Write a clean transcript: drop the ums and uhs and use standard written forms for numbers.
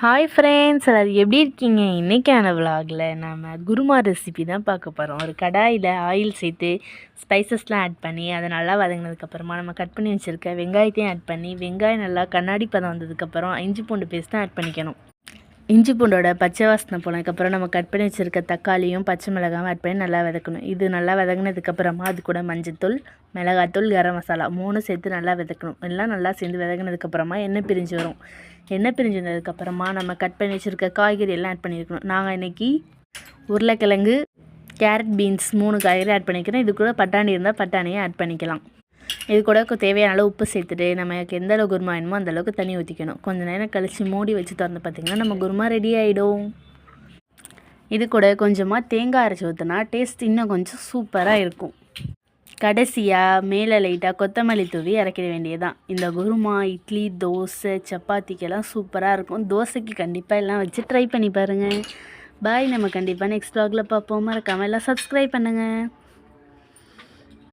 Hi friends, எல்லாரும் எப்படி இருக்கீங்க? இன்றைக்கான விலாகில் நம்ம குருமா ரெசிபி தான் பார்க்க போகிறோம். ஒரு கடாயில் ஆயில் சேர்த்து ஸ்பைசஸ்லாம் ஆட் பண்ணி அதை நல்லா வதங்கினதுக்கப்புறமா நம்ம கட் பண்ணி வச்சுருக்க வெங்காயத்தையும் ஆட் பண்ணி வெங்காயம் நல்லா கண்ணாடி பதம் வந்ததுக்கப்புறம் இஞ்சி பூண்டு பேஸ்ட்டும் ஆட் பண்ணிக்கணும். இஞ்சி பூண்டோட பச்சை வாசனை போனதுக்கப்புறம் நம்ம கட் பண்ணி வச்சுருக்க தக்காளியும் பச்சை மிளகாயும் ஆட் பண்ணி நல்லா வதக்கணும். இது நல்லா வதங்கினதுக்கப்புறமா அது கூட மஞ்சத்தூள், மிளகாத்தூள், கரம் மசாலா 3 சேர்த்து நல்லா வதக்கணும். எல்லாம் நல்லா சேர்ந்து வதங்கினதுக்கப்புறமா எண்ணெய் பிரிஞ்சு வரும். எண்ணெய் பிரிஞ்சு வந்ததுக்கப்புறமா நம்ம கட் பண்ணி வச்சுருக்க காய்கறி எல்லாம் ஆட் பண்ணியிருக்கணும். நாங்கள் இன்றைக்கி உருளைக்கிழங்கு, கேரட், பீன்ஸ் 3 காய்கறி ஆட் பண்ணிக்கிறோம். இது கூட பட்டாணி இருந்தால் பட்டாணியை ஆட் பண்ணிக்கலாம். இது கூட தேவையான அளவு உப்பு சேர்த்துட்டு நமக்கு எந்த அளவு குருமா வேணுமோ அந்தளவுக்கு தண்ணி ஊற்றிக்கணும். கொஞ்சம் நேரம் கழித்து மூடி வச்சு திறந்து பார்த்திங்கன்னா நம்ம குருமா ரெடி ஆகிடும். இது கூட கொஞ்சமாக தேங்காய் அரைச்சி ஊற்றினா டேஸ்ட் இன்னும் கொஞ்சம் சூப்பராக இருக்கும். கடைசியாக மேலே லைட்டாக கொத்தமல்லி தூவி இறக்கிட வேண்டியதுதான். இந்த குருமா இட்லி, தோசை, சப்பாத்திக்கெல்லாம் சூப்பராக இருக்கும். தோசைக்கு கண்டிப்பாக எல்லாம் வச்சு ட்ரை பண்ணி பாருங்கள். பாய். நம்ம கண்டிப்பாக நெக்ஸ்ட் vlogல பார்ப்போம். மறக்காமல் எல்லாம் சப்ஸ்கிரைப் பண்ணுங்கள்.